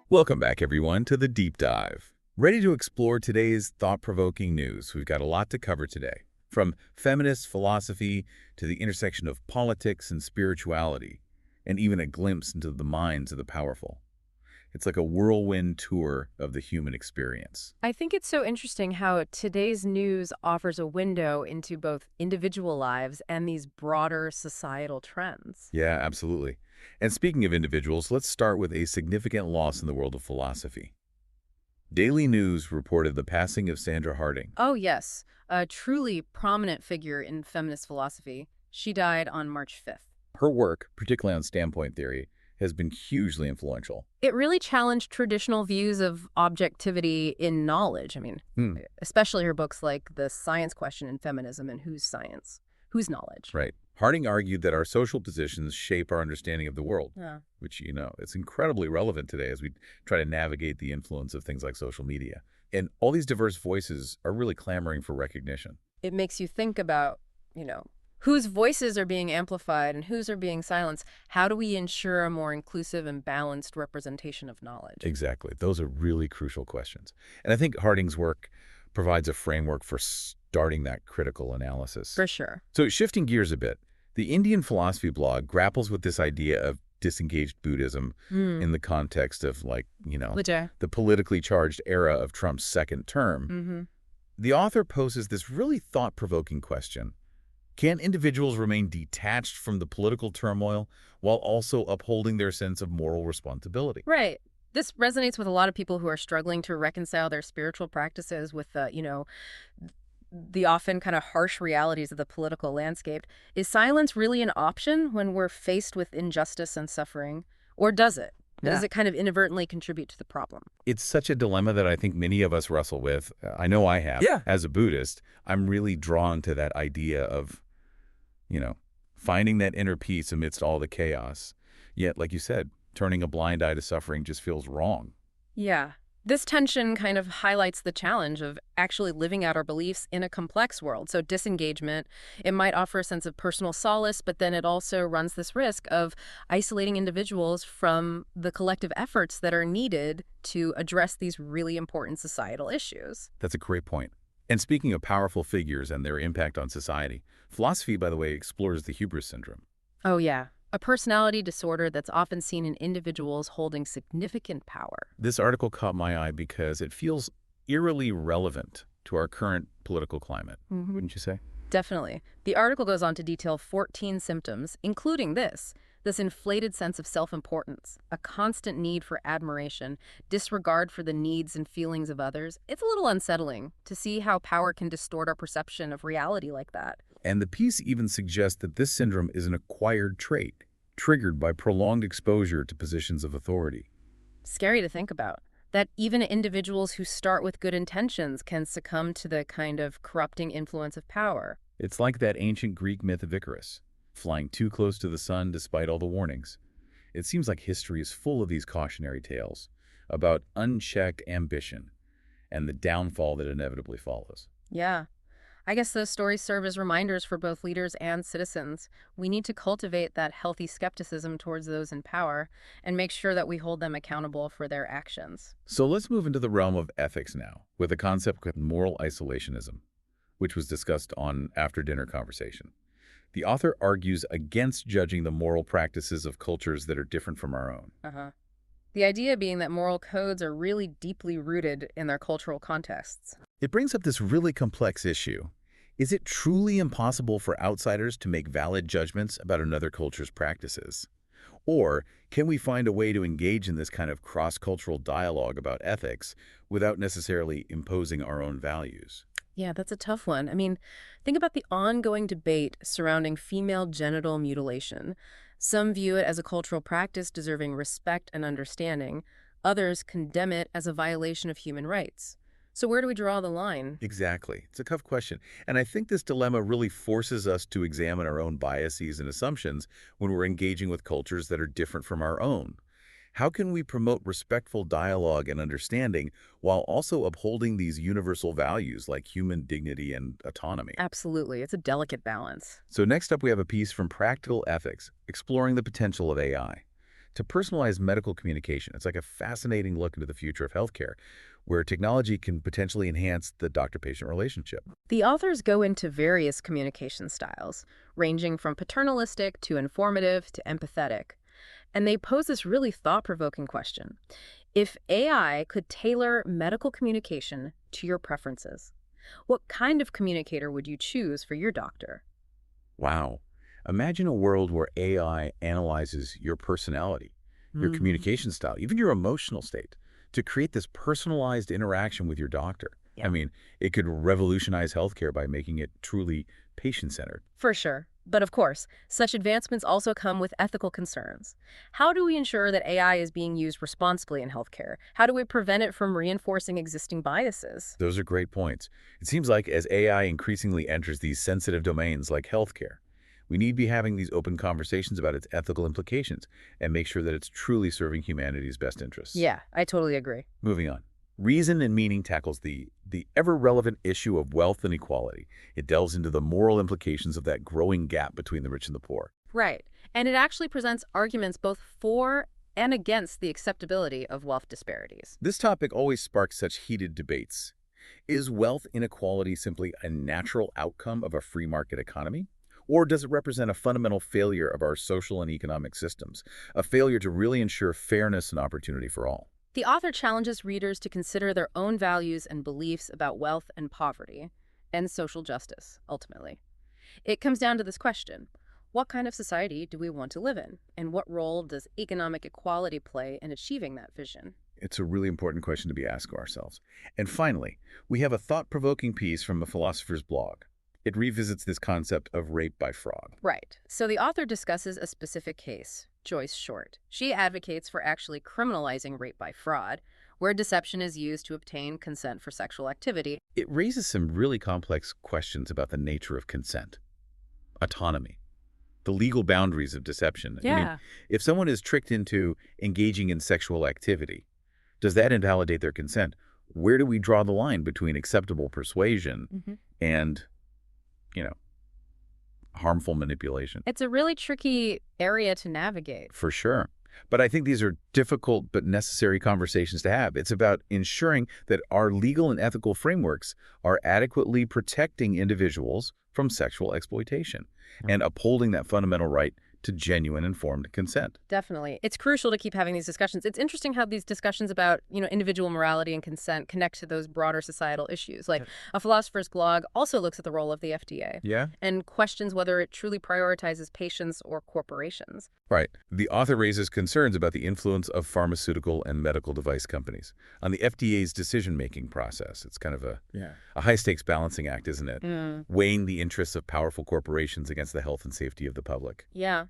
Welcome back, everyone, to the Deep Dive. Ready to explore today's thought-provoking news? We've got a lot to cover today, from feminist philosophy to the intersection of politics and spirituality, and even a glimpse into the minds of the powerful. It's like a whirlwind tour of the human experience. I think it's so interesting how today's news offers a window into both individual lives and these broader societal trends. Yeah, absolutely. And speaking of individuals, let's start with a significant loss in the world of philosophy. Daily News reported the passing of Sandra Harding. Oh, yes, a truly prominent figure in feminist philosophy. She died on March 5th. Her work, particularly on standpoint theory, has been hugely influential. It really challenged traditional views of objectivity in knowledge. Especially her books like The Science Question in Feminism and Whose Science? Whose Knowledge? Right. Harding argued that our social positions shape our understanding of the world, Yeah. which, it's incredibly relevant today as we try to navigate the influence of things like social media. And all these diverse voices are really clamoring for recognition. It makes you think about, whose voices are being amplified and whose are being silenced. How do we ensure a more inclusive and balanced representation of knowledge? Exactly. Those are really crucial questions. And I think Harding's work provides a framework for starting that critical analysis. For sure. So shifting gears a bit, the Indian philosophy blog grapples with this idea of disengaged Buddhism in the context of, Legit. the politically charged era of Trump's second term. The author poses this really thought-provoking question. Can individuals remain detached from the political turmoil while also upholding their sense of moral responsibility? Right. This resonates with a lot of people who are struggling to reconcile their spiritual practices with the often kind of harsh realities of the political landscape. Is silence really an option when we're faced with injustice and suffering? Or does it? Does it kind of inadvertently contribute to the problem? It's such a dilemma that I think many of us wrestle with. I know I have. Yeah. As a Buddhist, I'm really drawn to that idea of, finding that inner peace amidst all the chaos. Yet, like you said, turning a blind eye to suffering just feels wrong. Yeah. This tension kind of highlights the challenge of actually living out our beliefs in a complex world. So disengagement, it might offer a sense of personal solace, but then it also runs this risk of isolating individuals from the collective efforts that are needed to address these really important societal issues. That's a great point. And speaking of powerful figures and their impact on society, philosophy, by the way, explores the hubris syndrome. Oh, yeah. A personality disorder that's often seen in individuals holding significant power. This article caught my eye because it feels eerily relevant to our current political climate, wouldn't you say? Definitely. The article goes on to detail 14 symptoms, including this inflated sense of self-importance, a constant need for admiration, disregard for the needs and feelings of others. It's a little unsettling to see how power can distort our perception of reality like that. And the piece even suggests that this syndrome is an acquired trait, triggered by prolonged exposure to positions of authority. Scary to think about. That even individuals who start with good intentions can succumb to the kind of corrupting influence of power. It's like that ancient Greek myth of Icarus, flying too close to the sun despite all the warnings. It seems like history is full of these cautionary tales about unchecked ambition and the downfall that inevitably follows. Yeah. I guess those stories serve as reminders for both leaders and citizens. We need to cultivate that healthy skepticism towards those in power and make sure that we hold them accountable for their actions. So let's move into the realm of ethics now, with a concept called moral isolationism, which was discussed on after-dinner conversation. The author argues against judging the moral practices of cultures that are different from our own. The idea being that moral codes are really deeply rooted in their cultural contexts. It brings up this really complex issue. Is it truly impossible for outsiders to make valid judgments about another culture's practices? Or can we find a way to engage in this kind of cross-cultural dialogue about ethics without necessarily imposing our own values? Yeah, that's a tough one. Think about the ongoing debate surrounding female genital mutilation. Some view it as a cultural practice deserving respect and understanding. Others condemn it as a violation of human rights. So where do we draw the line? Exactly. It's a tough question. And I think this dilemma really forces us to examine our own biases and assumptions when we're engaging with cultures that are different from our own. How can we promote respectful dialogue and understanding while also upholding these universal values like human dignity and autonomy? Absolutely. It's a delicate balance. So next up, we have a piece from Practical Ethics, exploring the potential of AI. to personalize medical communication. It's like a fascinating look into the future of healthcare, where technology can potentially enhance the doctor-patient relationship. The authors go into various communication styles, ranging from paternalistic to informative to empathetic. And they pose this really thought-provoking question. If AI could tailor medical communication to your preferences, what kind of communicator would you choose for your doctor? Wow. Imagine a world where AI analyzes your personality, your communication style, even your emotional state, to create this personalized interaction with your doctor. Yeah. I mean, it could revolutionize healthcare by making it truly patient-centered. For sure. But of course, such advancements also come with ethical concerns. How do we ensure that AI is being used responsibly in healthcare? How do we prevent it from reinforcing existing biases? Those are great points. It seems like as AI increasingly enters these sensitive domains like healthcare, we need to be having these open conversations about its ethical implications and make sure that it's truly serving humanity's best interests. Yeah, I totally agree. Moving on. Reason and Meaning tackles the ever-relevant issue of wealth and equality. It delves into the moral implications of that growing gap between the rich and the poor. Right. And it actually presents arguments both for and against the acceptability of wealth disparities. This topic always sparks such heated debates. Is wealth inequality simply a natural outcome of a free market economy? Or does it represent a fundamental failure of our social and economic systems, a failure to really ensure fairness and opportunity for all? The author challenges readers to consider their own values and beliefs about wealth and poverty, and social justice, ultimately. It comes down to this question: what kind of society do we want to live in? And what role does economic equality play in achieving that vision? It's a really important question to be asking ourselves. And finally, we have a thought-provoking piece from a philosopher's blog. It revisits this concept of rape by fraud. Right. So the author discusses a specific case, Joyce Short. She advocates for actually criminalizing rape by fraud, where deception is used to obtain consent for sexual activity. It raises some really complex questions about the nature of consent, autonomy, the legal boundaries of deception. I mean, if someone is tricked into engaging in sexual activity, does that invalidate their consent? Where do we draw the line between acceptable persuasion and, harmful manipulation? It's a really tricky area to navigate. For sure. But I think these are difficult but necessary conversations to have. It's about ensuring that our legal and ethical frameworks are adequately protecting individuals from sexual exploitation and upholding that fundamental right to genuine informed consent. Definitely. It's crucial to keep having these discussions. It's interesting how these discussions about, individual morality and consent connect to those broader societal issues. Like a philosopher's blog also looks at the role of the FDA. Yeah? And questions whether it truly prioritizes patients or corporations. Right. The author raises concerns about the influence of pharmaceutical and medical device companies on the FDA's decision-making process. It's kind of a high-stakes balancing act, isn't it? Weighing the interests of powerful corporations against the health and safety of the public. Yeah.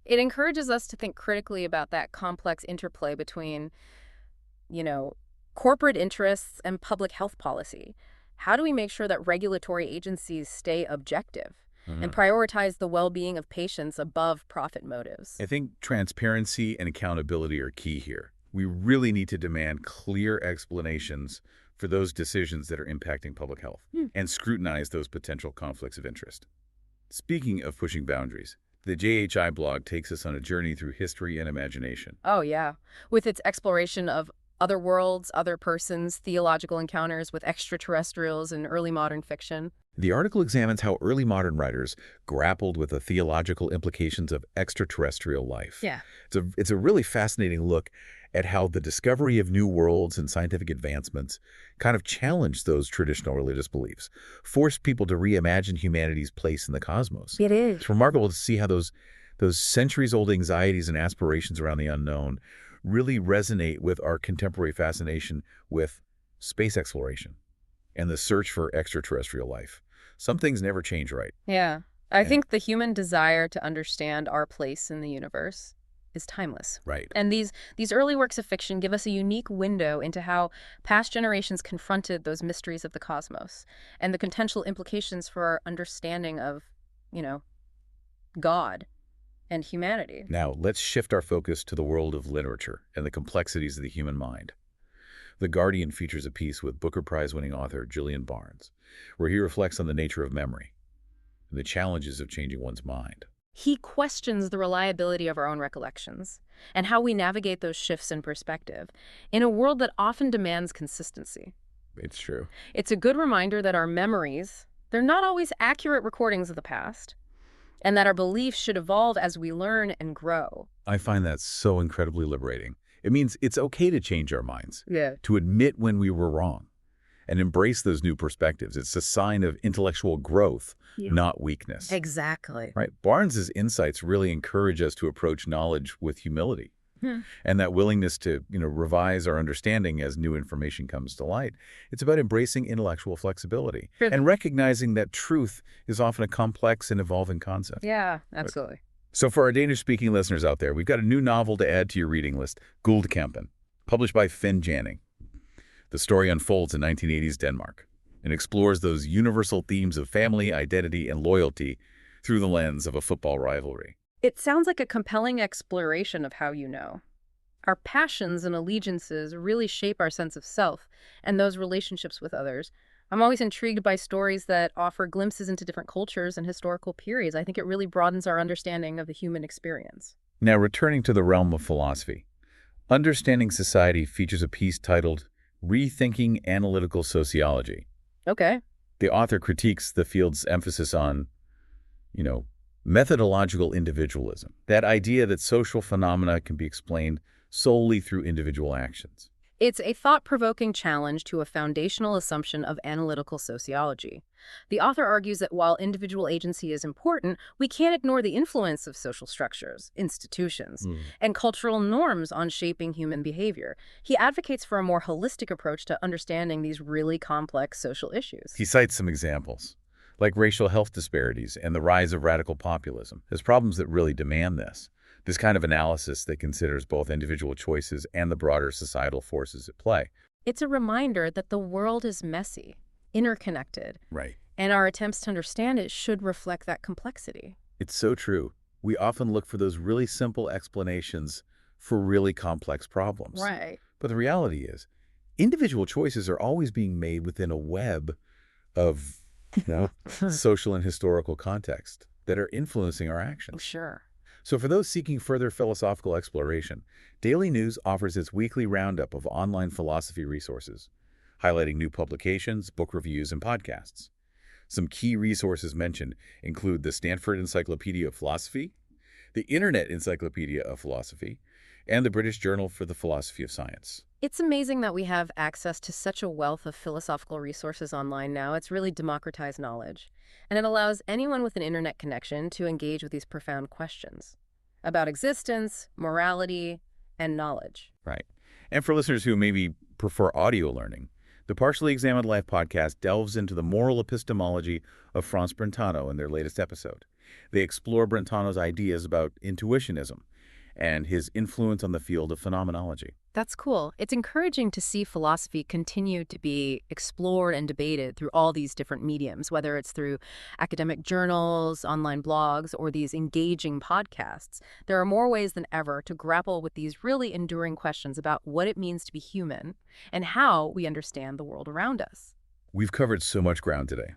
It encourages us to think critically about that complex interplay between, corporate interests and public health policy. How do we make sure that regulatory agencies stay objective and prioritize the well-being of patients above profit motives? I think transparency and accountability are key here. We really need to demand clear explanations for those decisions that are impacting public health and scrutinize those potential conflicts of interest. Speaking of pushing boundaries, the JHI blog takes us on a journey through history and imagination. Oh, yeah. With its exploration of other worlds, other persons, theological encounters with extraterrestrials in early modern fiction. The article examines how early modern writers grappled with the theological implications of extraterrestrial life. Yeah. It's a really fascinating look at how the discovery of new worlds and scientific advancements kind of challenged those traditional religious beliefs, forced people to reimagine humanity's place in the cosmos. It is. It's remarkable to see how those centuries-old anxieties and aspirations around the unknown really resonate with our contemporary fascination with space exploration and the search for extraterrestrial life. Some things never change, right? Yeah. I think the human desire to understand our place in the universe is timeless. Right. And these early works of fiction give us a unique window into how past generations confronted those mysteries of the cosmos and the potential implications for our understanding of, God and humanity. Now, let's shift our focus to the world of literature and the complexities of the human mind. The Guardian features a piece with Booker Prize-winning author Julian Barnes, where he reflects on the nature of memory and the challenges of changing one's mind. He questions the reliability of our own recollections and how we navigate those shifts in perspective in a world that often demands consistency. It's true. It's a good reminder that our memories, they're not always accurate recordings of the past, and that our beliefs should evolve as we learn and grow. I find that so incredibly liberating. It means it's okay to change our minds, Yeah. to admit when we were wrong, and embrace those new perspectives. It's a sign of intellectual growth, Yeah. not weakness. Exactly. Right? Barnes's insights really encourage us to approach knowledge with humility. And that willingness to, revise our understanding as new information comes to light. It's about embracing intellectual flexibility Sure. and recognizing that truth is often a complex and evolving concept. Yeah, absolutely. So for our Danish-speaking listeners out there, we've got a new novel to add to your reading list, Guldkampen, published by Finn Janning. The story unfolds in 1980s Denmark and explores those universal themes of family, identity, and loyalty through the lens of a football rivalry. It sounds like a compelling exploration of how you know. Our passions and allegiances really shape our sense of self and those relationships with others. I'm always intrigued by stories that offer glimpses into different cultures and historical periods. I think it really broadens our understanding of the human experience. Now, returning to the realm of philosophy, Understanding Society features a piece titled Rethinking Analytical Sociology. Okay. The author critiques the field's emphasis on, methodological individualism, that idea that social phenomena can be explained solely through individual actions. It's a thought-provoking challenge to a foundational assumption of analytical sociology. The author argues that while individual agency is important, we can't ignore the influence of social structures, institutions, and cultural norms on shaping human behavior. He advocates for a more holistic approach to understanding these really complex social issues. He cites some examples, like racial health disparities and the rise of radical populism, as problems that really demand this kind of analysis that considers both individual choices and the broader societal forces at play. It's a reminder that the world is messy, interconnected, Right. and our attempts to understand it should reflect that complexity. It's so true. We often look for those really simple explanations for really complex problems. Right. But the reality is, individual choices are always being made within a web of social and historical context that are influencing our actions. Sure. So for those seeking further philosophical exploration, Daily News offers its weekly roundup of online philosophy resources, highlighting new publications, book reviews, and podcasts. Some key resources mentioned include the Stanford Encyclopedia of Philosophy, the Internet Encyclopedia of Philosophy, and the British Journal for the Philosophy of Science. It's amazing that we have access to such a wealth of philosophical resources online now. It's really democratized knowledge. And it allows anyone with an internet connection to engage with these profound questions about existence, morality, and knowledge. Right. And for listeners who maybe prefer audio learning, the Partially Examined Life podcast delves into the moral epistemology of Franz Brentano in their latest episode. They explore Brentano's ideas about intuitionism and his influence on the field of phenomenology. That's cool. It's encouraging to see philosophy continue to be explored and debated through all these different mediums, whether it's through academic journals, online blogs, or these engaging podcasts. There are more ways than ever to grapple with these really enduring questions about what it means to be human and how we understand the world around us. We've covered so much ground today,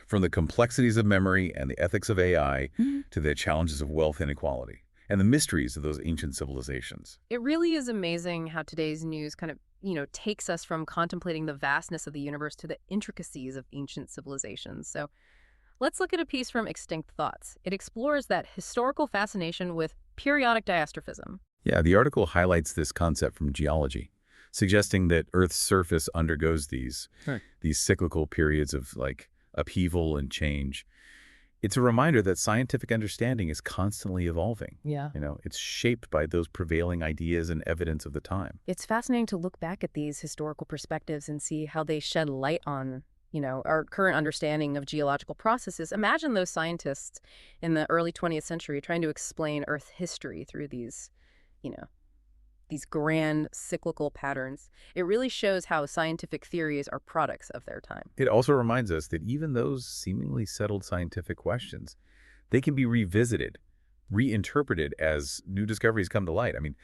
from the complexities of memory and the ethics of AI to the challenges of wealth inequality and the mysteries of those ancient civilizations. It really is amazing how today's news kind of, takes us from contemplating the vastness of the universe to the intricacies of ancient civilizations. So let's look at a piece from Extinct Thoughts. It explores that historical fascination with periodic diastrophism. Yeah, the article highlights this concept from geology, suggesting that Earth's surface undergoes these cyclical periods of upheaval and change. It's a reminder that scientific understanding is constantly evolving. Yeah. It's shaped by those prevailing ideas and evidence of the time. It's fascinating to look back at these historical perspectives and see how they shed light on, our current understanding of geological processes. Imagine those scientists in the early 20th century trying to explain Earth history through these grand cyclical patterns. It really shows how scientific theories are products of their time. It also reminds us that even those seemingly settled scientific questions, they can be revisited, reinterpreted as new discoveries come to light. I mean,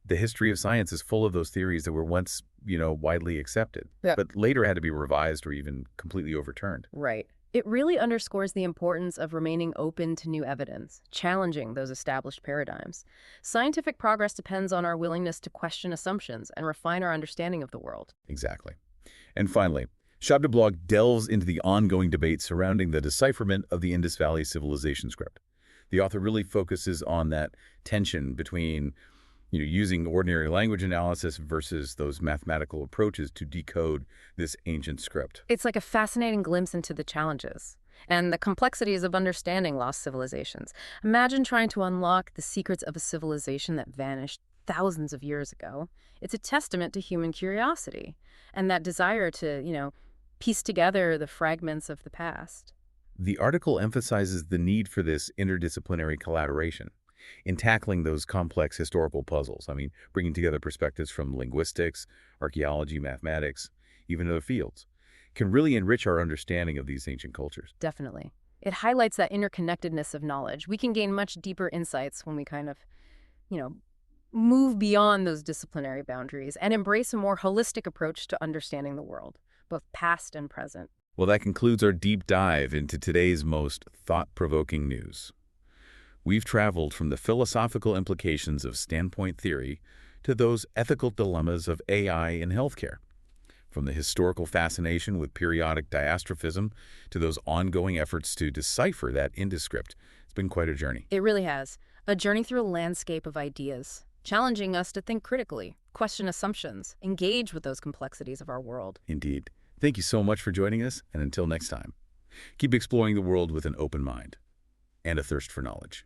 the history of science is full of those theories that were once, widely accepted, but later had to be revised or even completely overturned. Right. It really underscores the importance of remaining open to new evidence, challenging those established paradigms. Scientific progress depends on our willingness to question assumptions and refine our understanding of the world. Exactly. And finally, Shabda delves into the ongoing debate surrounding the decipherment of the Indus Valley Civilization script. The author really focuses on that tension between using ordinary language analysis versus those mathematical approaches to decode this ancient script. It's like a fascinating glimpse into the challenges and the complexities of understanding lost civilizations. Imagine trying to unlock the secrets of a civilization that vanished thousands of years ago. It's a testament to human curiosity and that desire to, piece together the fragments of the past. The article emphasizes the need for this interdisciplinary collaboration in tackling those complex historical puzzles. I mean, bringing together perspectives from linguistics, archaeology, mathematics, even other fields, can really enrich our understanding of these ancient cultures. Definitely. It highlights that interconnectedness of knowledge. We can gain much deeper insights when we kind of, you know, move beyond those disciplinary boundaries and embrace a more holistic approach to understanding the world, both past and present. Well, that concludes our deep dive into today's most thought-provoking news. We've traveled from the philosophical implications of standpoint theory to those ethical dilemmas of AI in healthcare. From the historical fascination with periodic diastrophism to those ongoing efforts to decipher that Indus script, it's been quite a journey. It really has. A journey through a landscape of ideas, challenging us to think critically, question assumptions, engage with those complexities of our world. Indeed. Thank you so much for joining us, and until next time, keep exploring the world with an open mind and a thirst for knowledge.